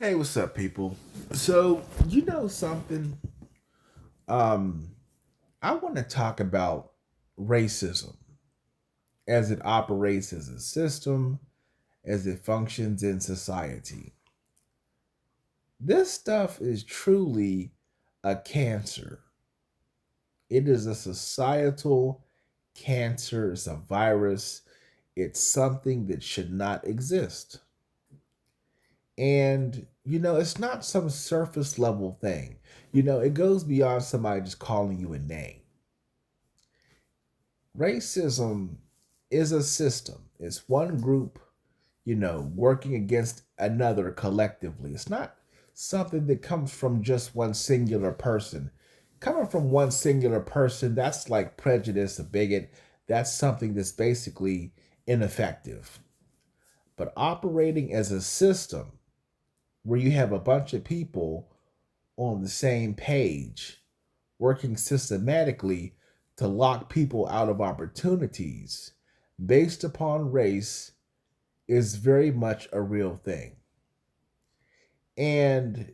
Hey, what's up, people? So, you know something? Um, I want to talk about racism as it operates as a system, as it functions in society. This stuff is truly a cancer. It is a societal cancer, it's a virus, it's something that should not exist. And, it's not some surface level thing. It goes beyond somebody just calling you a name. Racism is a system, it's one group, working against another collectively. It's not something that comes from just one singular person. Coming from one singular person, that's like prejudice, a bigot. That's something that's basically ineffective. But operating as a system, where you have a bunch of people on the same page, working systematically to lock people out of opportunities based upon race, is very much a real thing. And,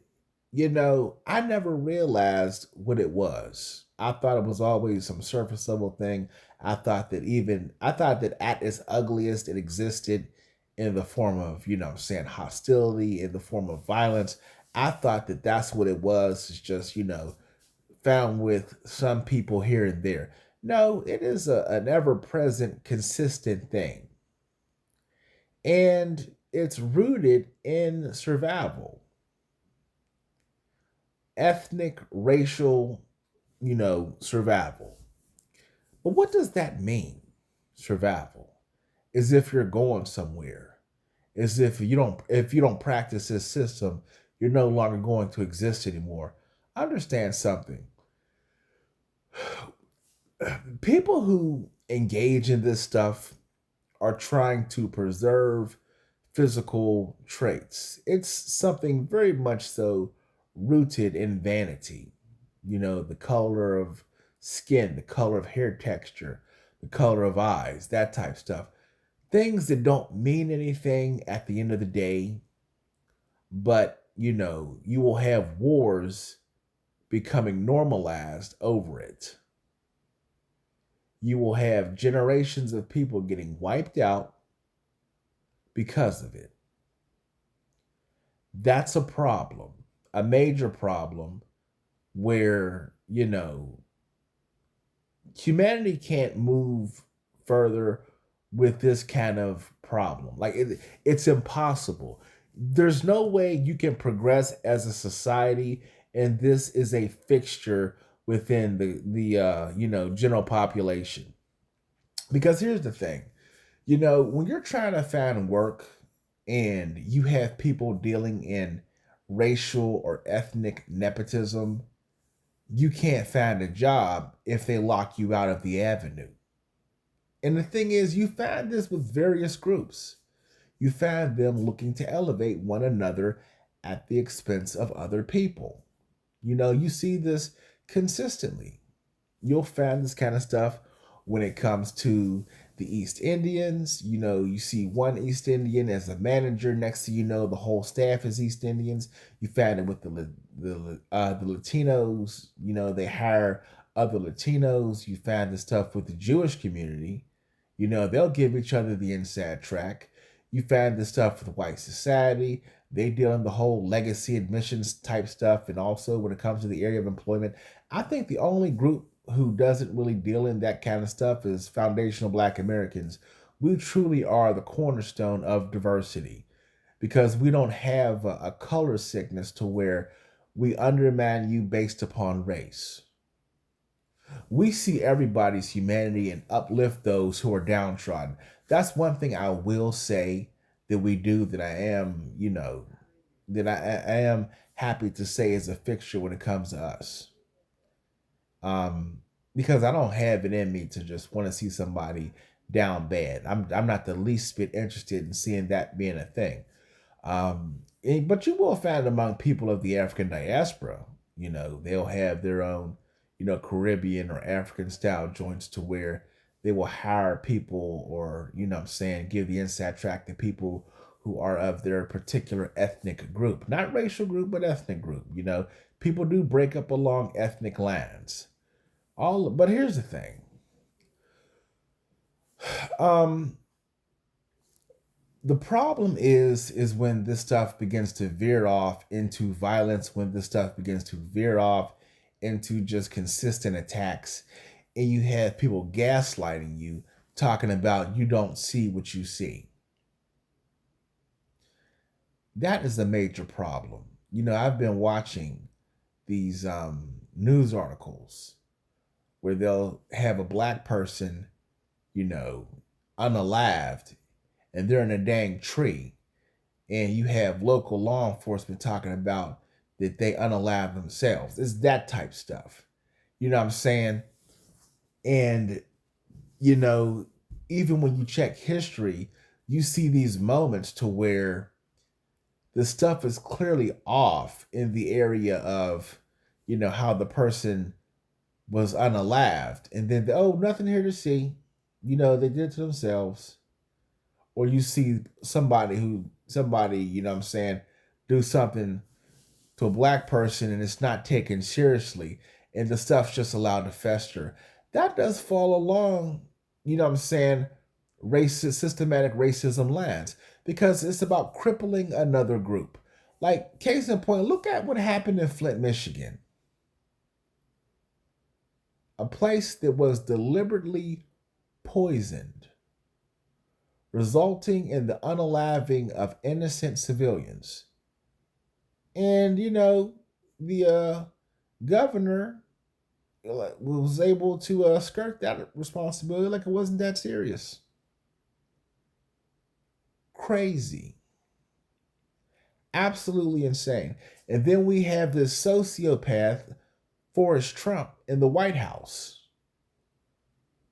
I never realized what it was. I thought it was always some surface level thing. I thought that at its ugliest, it existed in the form of, hostility, in the form of violence. I thought that that's what it was. It's just, found with some people here and there. No, it is an ever present, consistent thing. And it's rooted in survival, ethnic, racial, survival. But what does that mean? Survival. As if you're going somewhere. As if you don't practice this system, you're no longer going to exist anymore. Understand something. People who engage in this stuff are trying to preserve physical traits. It's something very much so rooted in vanity. The color of skin, the color of hair texture, the color of eyes, that type stuff. Things that don't mean anything at the end of the day, but you will have wars becoming normalized over it. You will have generations of people getting wiped out because of it. That's a problem, a major problem where, humanity can't move further with this kind of problem. Like it's impossible. There's no way you can progress as a society, and this is a fixture within the general population. Because here's the thing, when you're trying to find work and you have people dealing in racial or ethnic nepotism, you can't find a job if they lock you out of the avenue. And the thing is, you find this with various groups. You find them looking to elevate one another at the expense of other people. You see this consistently. You'll find this kind of stuff when it comes to the East Indians. You see one East Indian as a manager. Next to the whole staff is East Indians. You find it with the Latinos. They hire other Latinos. You find this stuff with the Jewish community. They'll give each other the inside track. You find this stuff with white society. They deal in the whole legacy admissions type stuff, and also when it comes to the area of employment. I think the only group who doesn't really deal in that kind of stuff is foundational Black Americans. We truly are the cornerstone of diversity because we don't have a color sickness to where we undermine you based upon race. We see everybody's humanity and uplift those who are downtrodden. That's one thing I will say that we do, that I am happy to say is a fixture when it comes to us. Um, because I don't have it in me to just want to see somebody down bad. I'm not the least bit interested in seeing that being a thing. But you will find among people of the African diaspora, they'll have their own, Caribbean or African style joints to where they will hire people, or, give the inside track to people who are of their particular ethnic group, not racial group, but ethnic group. People do break up along ethnic lines. But here's the thing. Um, the problem is when this stuff begins to veer off into violence, when this stuff begins to veer off into just consistent attacks, and you have people gaslighting you, talking about you don't see what you see. That is a major problem. I've been watching these news articles where they'll have a black person, you know, unalived, and they're in a dang tree, and you have local law enforcement talking about that they unalive themselves. It's that type stuff. You know what I'm saying? And you know, even when you check history, you see these moments to where the stuff is clearly off in the area of, how the person was unalived, and then oh, nothing here to see. They did it to themselves. Or you see somebody, what I'm saying, do something to a black person and it's not taken seriously, and the stuff's just allowed to fester. That does fall along, what I'm saying, systematic racism lands, because it's about crippling another group. Like, case in point, look at what happened in Flint, Michigan, a place that was deliberately poisoned, resulting in the unaliving of innocent civilians. And, the governor was able to skirt that responsibility like it wasn't that serious. Crazy. Absolutely insane. And then we have this sociopath, Forrest Trump, in the White House.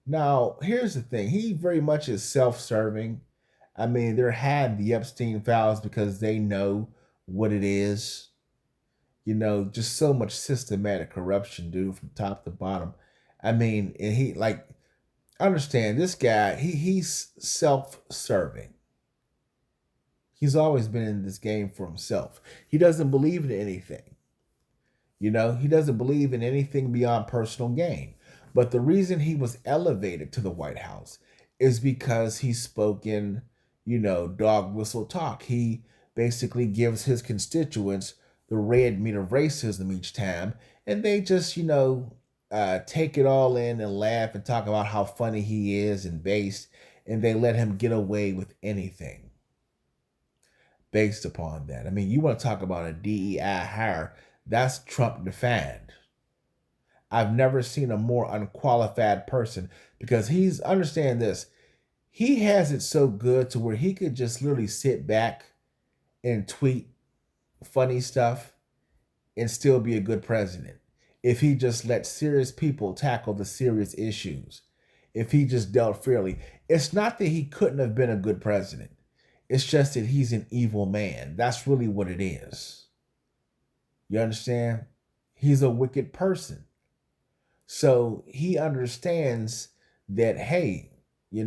Now, here's the thing. He very much is self-serving. I mean, they're hiding the Epstein files because they know what it is. Just so much systematic corruption, dude, from top to bottom. I mean, and he like understand this guy, he's self-serving. He's always been in this game for himself. He doesn't believe in anything. He doesn't believe in anything beyond personal gain. But the reason he was elevated to the White House is because he spoke in, dog whistle talk. He basically gives his constituents the red meat of racism each time, and they just, take it all in and laugh and talk about how funny he is and based, and they let him get away with anything based upon that. I mean, you want to talk about a DEI hire, that's Trump defined. I've never seen a more unqualified person, because understand this, he has it so good to where he could just literally sit back and tweet funny stuff and still be a good president if he just let serious people tackle the serious issues, if he just dealt fairly. It's not that he couldn't have been a good president. It's just that he's an evil man. That's really what it is. You understand? He's a wicked person. So he understands that, hey, he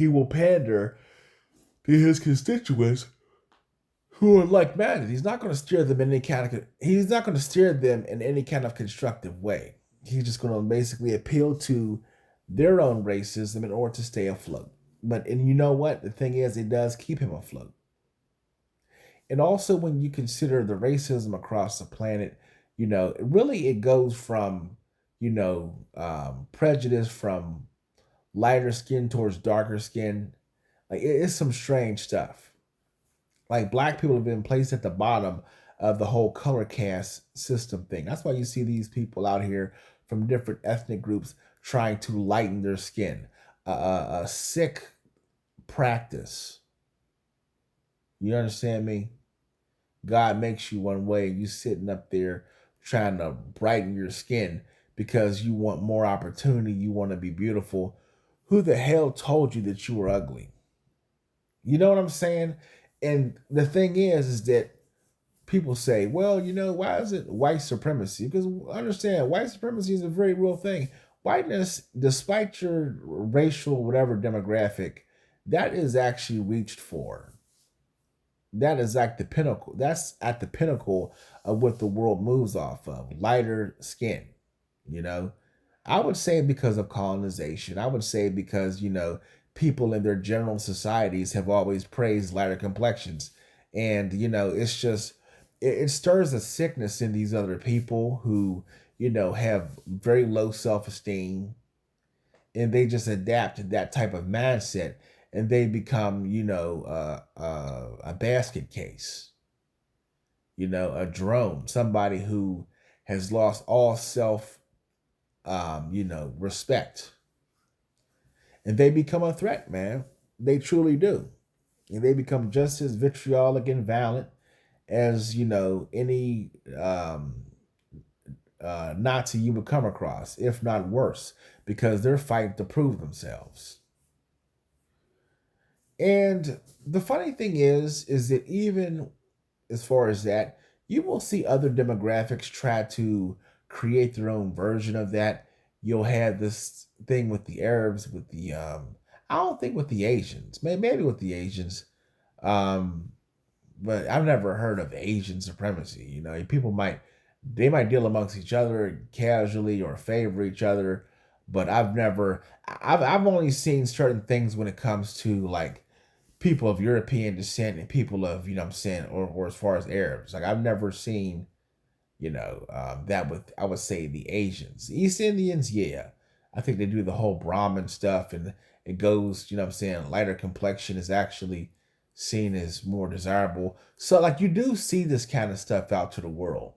will pander to his constituents who are like-minded. He's not going to steer them in any kind of constructive way. He's just going to basically appeal to their own racism in order to stay afloat. And you know what? The thing is, it does keep him afloat. And also, when you consider the racism across the planet, it goes from, prejudice from lighter skin towards darker skin. Like, it's some strange stuff. Like, black people have been placed at the bottom of the whole color caste system thing. That's why you see these people out here from different ethnic groups trying to lighten their skin. A sick practice. You understand me? God makes you one way, and you sitting up there trying to brighten your skin because you want more opportunity, you want to be beautiful. Who the hell told you that you were ugly? You know what I'm saying? And the thing is that people say, well, why is it white supremacy? Because understand, white supremacy is a very real thing. Whiteness, despite your racial, whatever demographic, that is actually reached for. That is like the pinnacle. That's at the pinnacle of what the world moves off of. Lighter skin, you know. I would say because of colonization. I would say because, people in their general societies have always praised lighter complexions. And, it's just it stirs a sickness in these other people who, have very low self-esteem, and they just adapt to that type of mindset, and they become, a basket case, a drone, somebody who has lost all self, respect, and they become a threat, man. They truly do, and they become just as vitriolic and violent as, any Nazi you would come across, if not worse, because they're fighting to prove themselves. And the funny thing is that even as far as that, you will see other demographics try to create their own version of that. You'll have this thing with the Arabs, with the I don't think with the Asians, maybe with the Asians, um, but I've never heard of Asian supremacy. People might deal amongst each other casually or favor each other, but I've only seen certain things when it comes to like people of European descent and people of, what I'm saying, or as far as Arabs. Like I've never seen, that with, I would say, the Asians. East Indians, yeah. I think they do the whole Brahmin stuff, and it goes, what I'm saying, lighter complexion is actually seen as more desirable. So like you do see this kind of stuff out to the world.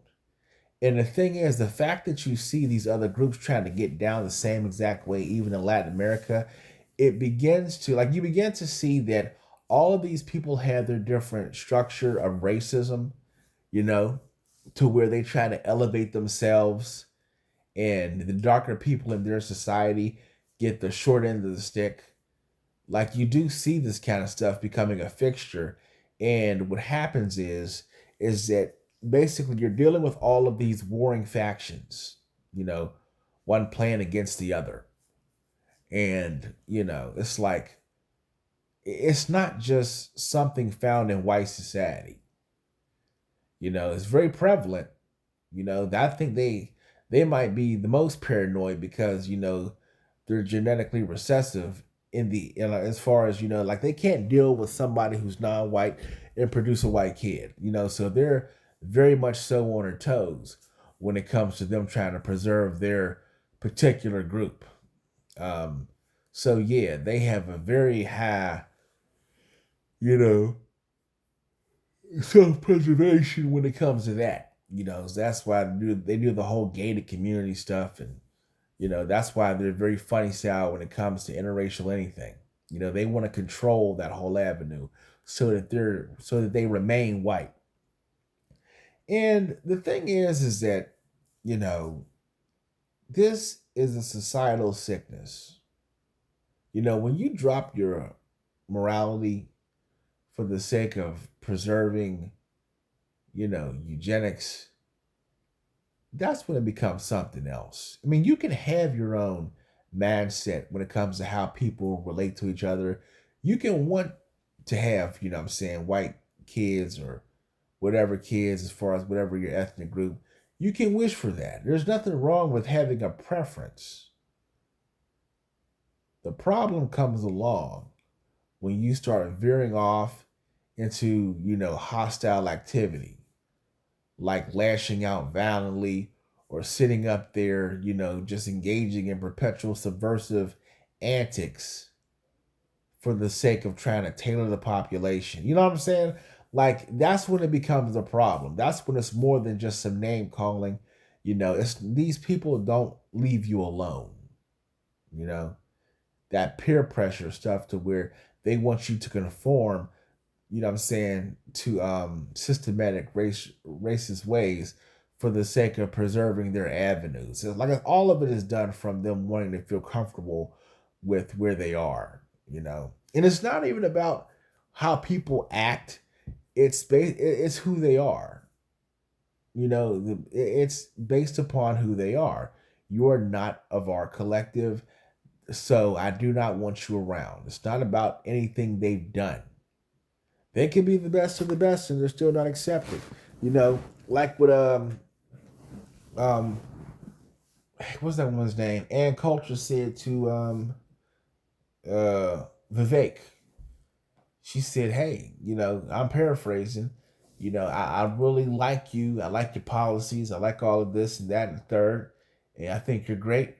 And the thing is, the fact that you see these other groups trying to get down the same exact way, even in Latin America, it begins to, like, you begin to see that all of these people have their different structure of racism, you know, to where they try to elevate themselves, and the darker people in their society get the short end of the stick. Like, you do see this kind of stuff becoming a fixture. And what happens is that basically you're dealing with all of these warring factions, you know, one playing against the other. And, it's like it's not just something found in white society. It's very prevalent. I think they might be the most paranoid because, they're genetically recessive as far as, like they can't deal with somebody who's non-white and produce a white kid. So they're very much so on their toes when it comes to them trying to preserve their particular group. Um, so yeah, they have a very high, you know, self-preservation when it comes to that. So that's why they do the whole gated community stuff, and that's why they're very funny style when it comes to interracial anything. They want to control that whole avenue so that they remain white. And the thing is that you know this is a societal sickness. When you drop your morality for the sake of preserving, eugenics, that's when it becomes something else. I mean, you can have your own mindset when it comes to how people relate to each other. You can want to have, what I'm saying, white kids or whatever kids, as far as whatever your ethnic group. You can wish for that. There's nothing wrong with having a preference. The problem comes along when you start veering off into, hostile activity, like lashing out violently or sitting up there, just engaging in perpetual subversive antics for the sake of trying to tailor the population. You know what I'm saying? Like that's when it becomes a problem. That's when it's more than just some name calling. It's these people don't leave you alone. You know, that peer pressure stuff to where they want you to conform, what I'm saying, to systematic racist ways for the sake of preserving their avenues. So, like all of it is done from them wanting to feel comfortable with where they are, And it's not even about how people act. It's who they are. It's based upon who they are. You're not of our collective. So I do not want you around. It's not about anything they've done. They can be the best of the best and they're still not accepted. You know, like with um what's that woman's name? Ann Coulter said to Vivek. She said, "Hey, I'm paraphrasing. I really like you. I like your policies. I like all of this and that and the third, and I think you're great.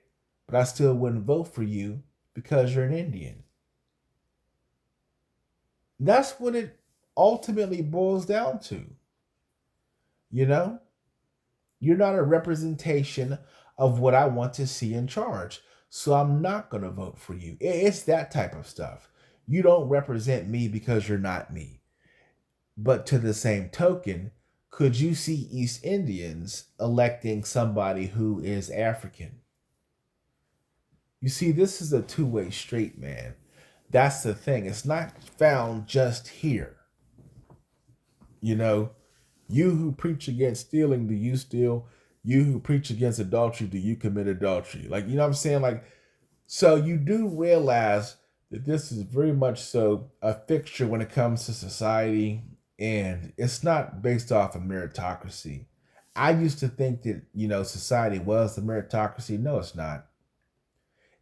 But I still wouldn't vote for you because you're an Indian." That's what it ultimately boils down to. You know, you're not a representation of what I want to see in charge, so I'm not going to vote for you. It's that type of stuff. You don't represent me because you're not me. But to the same token, could you see East Indians electing somebody who is African? You see, this is a two-way street, man. That's the thing. It's not found just here. You know, you who preach against stealing, do you steal? You who preach against adultery, do you commit adultery? Like, you know what I'm saying? Like, so you do realize that this is very much so a fixture when it comes to society, and it's not based off of meritocracy. I used to think that, society was the meritocracy. No, it's not.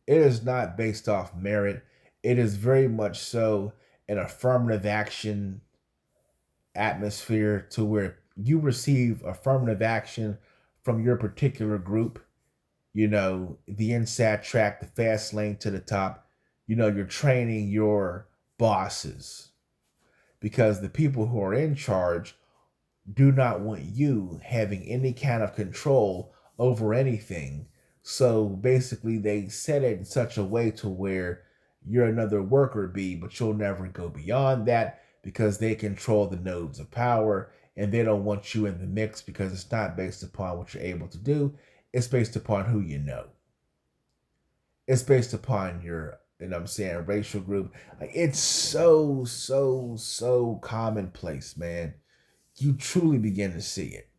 It is not based off merit. It is very much so an affirmative action atmosphere to where you receive affirmative action from your particular group, the inside track, the fast lane to the top. You're training your bosses because the people who are in charge do not want you having any kind of control over anything. So basically, they set it in such a way to where you're another worker bee, but you'll never go beyond that because they control the nodes of power and they don't want you in the mix because it's not based upon what you're able to do. It's based upon who you know. It's based upon your, I'm saying, racial group. Like, it's so, so, so commonplace, man. You truly begin to see it.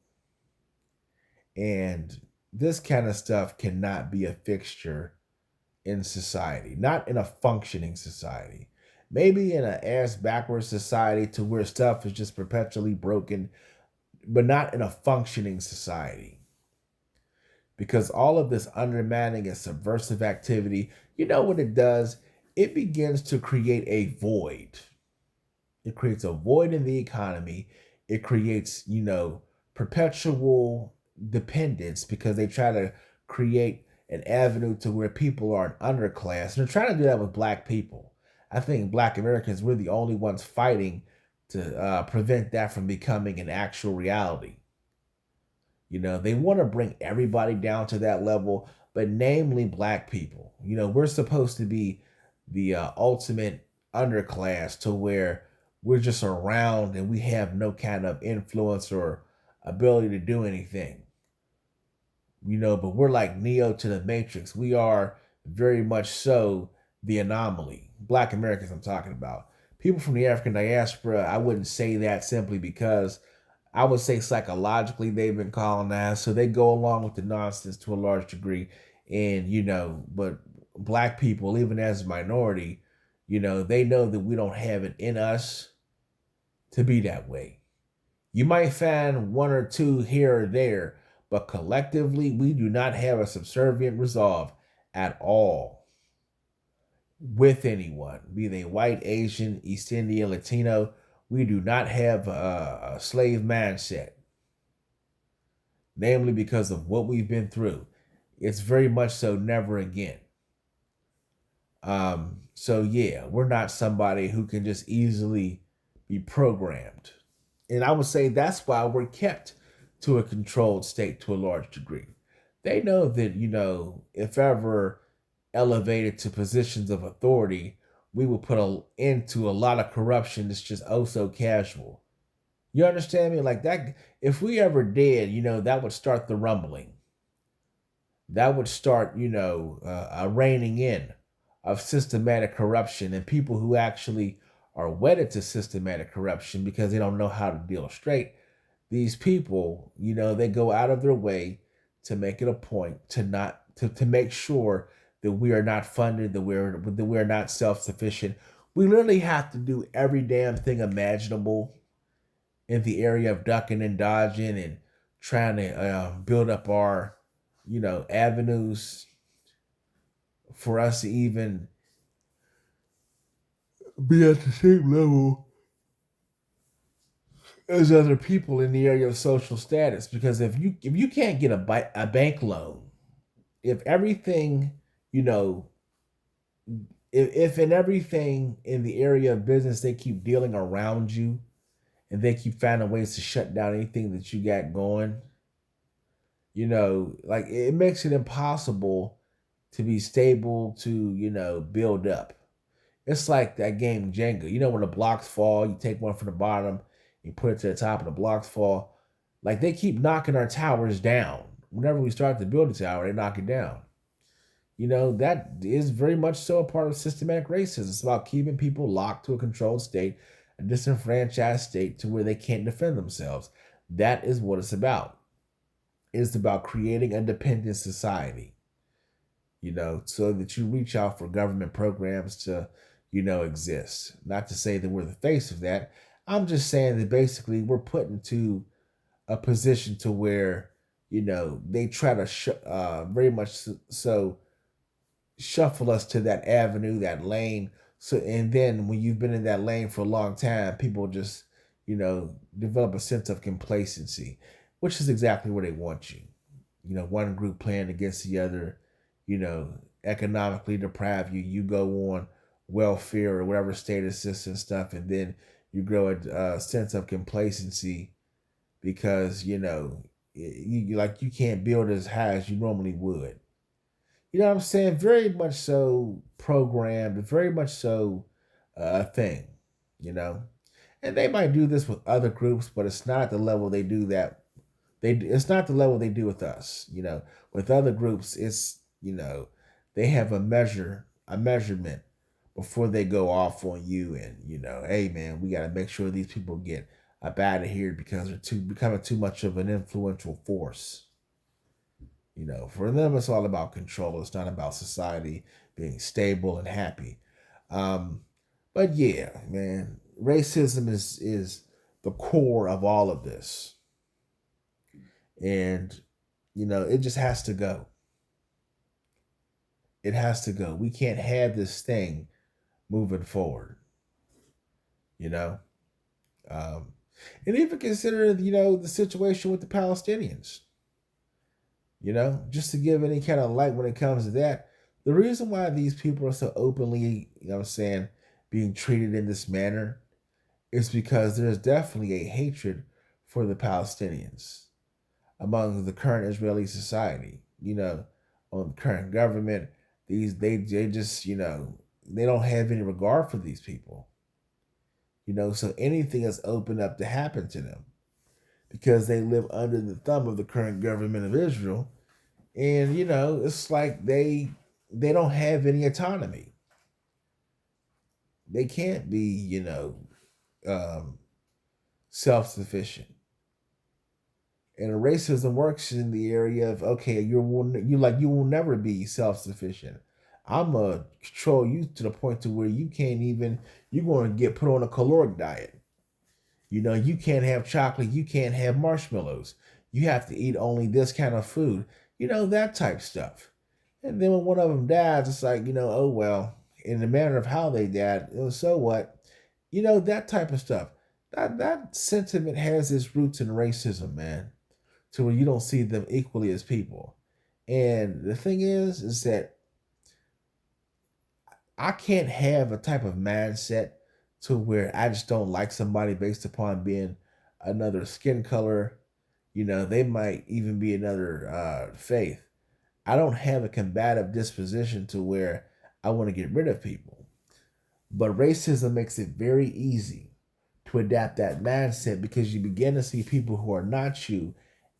And this kind of stuff cannot be a fixture in society, not in a functioning society. Maybe in an ass backwards society to where stuff is just perpetually broken, but not in a functioning society. Because all of this undermining and subversive activity, you know what it does? It begins to create a void. It creates a void in the economy. It creates, perpetual dependence because they try to create an avenue to where people are an underclass. And they're trying to do that with black people. I think black Americans, we're the only ones fighting to prevent that from becoming an actual reality. They want to bring everybody down to that level, but namely black people. We're supposed to be the ultimate underclass to where we're just around and we have no kind of influence or ability to do anything. But we're like Neo to the Matrix. We are very much so the anomaly. Black Americans, I'm talking about. People from the African diaspora, I wouldn't say that simply because I would say psychologically they've been colonized, so they go along with the nonsense to a large degree. And but black people, even as a minority, they know that we don't have it in us to be that way. You might find one or two here or there, but collectively, we do not have a subservient resolve at all with anyone, be they white, Asian, East Indian, Latino. We do not have a slave mindset, namely because of what we've been through. It's very much so never again. So yeah, we're not somebody who can just easily be programmed. And I would say that's why we're kept to a controlled state to a large degree. They know that, if ever elevated to positions of authority, we will put an end to a lot of corruption that's just oh so casual. You understand me? Like that, if we ever did, that would start the rumbling. That would start, a reining in of systematic corruption and people who actually are wedded to systematic corruption because they don't know how to deal straight. These people, they go out of their way to make it a point to not to make sure that we are not funded, that we're not self-sufficient. We literally have to do every damn thing imaginable in the area of ducking and dodging and trying to build up our, avenues for us to even be at the same level as other people in the area of social status. Because if you can't get a bank loan, if everything, you know, if in everything in the area of business they keep dealing around you and they keep finding ways to shut down anything that you got going, like it makes it impossible to be stable, to, build up. It's like that game Jenga. When the blocks fall, you take one from the bottom, you put it to the top, and the blocks fall. Like they keep knocking our towers down. Whenever we start to build a tower, they knock it down. That is very much so a part of systematic racism. It's about keeping people locked to a controlled state, a disenfranchised state to where they can't defend themselves. That is what it's about. It's about creating a dependent society, so that you reach out for government programs to, exist. Not to say that we're the face of that. I'm just saying that basically we're put into a position to where, they try to very much so shuffle us to that avenue, that lane. So, and then when you've been in that lane for a long time, people just, develop a sense of complacency, which is exactly where they want you. One group playing against the other, you know, economically deprive you. You go on welfare or whatever state assistance stuff, and then you grow a sense of complacency because you can't build as high as you normally would. You know what I'm saying? Very much so programmed, very much so a thing, you know. And they might do this with other groups, but it's not the level they do that. It's not the level they do with us. With other groups, it's they have a measurement before they go off on you, and hey man, we got to make sure these people get up out of here because they're becoming too much of an influential force. For them, it's all about control. It's not about society being stable and happy. Um, but yeah, man, racism is the core of all of this, and it just has to go. It has to go. We can't have this thing moving forward. You know, um, and even consider the situation with the Palestinians. Just to give any kind of light when it comes to that, the reason why these people are so openly, what I'm saying, being treated in this manner is because there's definitely a hatred for the Palestinians among the current Israeli society, on the current government. They just, they don't have any regard for these people. So anything is open up to happen to them because they live under the thumb of the current government of Israel. And it's like they don't have any autonomy. They can't be, um, self-sufficient. And racism works in the area of, okay, you will never be self-sufficient. I'm gonna control you to the point to where you can't even, you're going to get put on a caloric diet. You can't have chocolate, you can't have marshmallows. You have to eat only this kind of food. That type stuff. And then when one of them dies, it's like, oh well, in the manner of how they died, so what? That type of stuff. That sentiment has its roots in racism, man, to where you don't see them equally as people. And the thing is that I can't have a type of mindset to where I just don't like somebody based upon being another skin color. They might even be another faith. I don't have a combative disposition to where I want to get rid of people. But racism makes it very easy to adapt that mindset because you begin to see people who are not you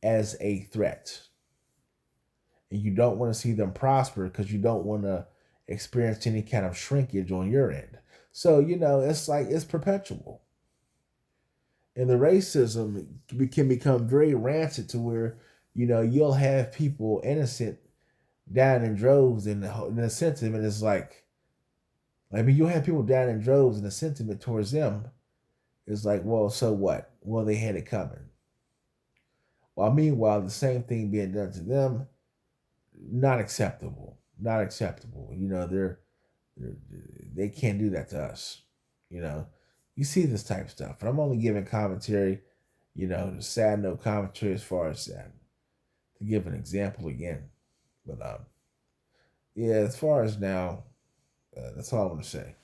as a threat. And you don't want to see them prosper because you don't want to experience any kind of shrinkage on your end. So, it's like it's perpetual. And the racism can become very rancid to where, you'll have people innocent down in droves, and the sentiment is like, I mean, you have people down in droves, and the sentiment towards them is like, well, so what? Well, they had it coming. While meanwhile, the same thing being done to them, not acceptable. Not acceptable. They're they can't do that to us. You know, you see this type of stuff, and I'm only giving commentary. Sad note commentary as far as that. To give an example again, but yeah, as far as now, that's all I want to say.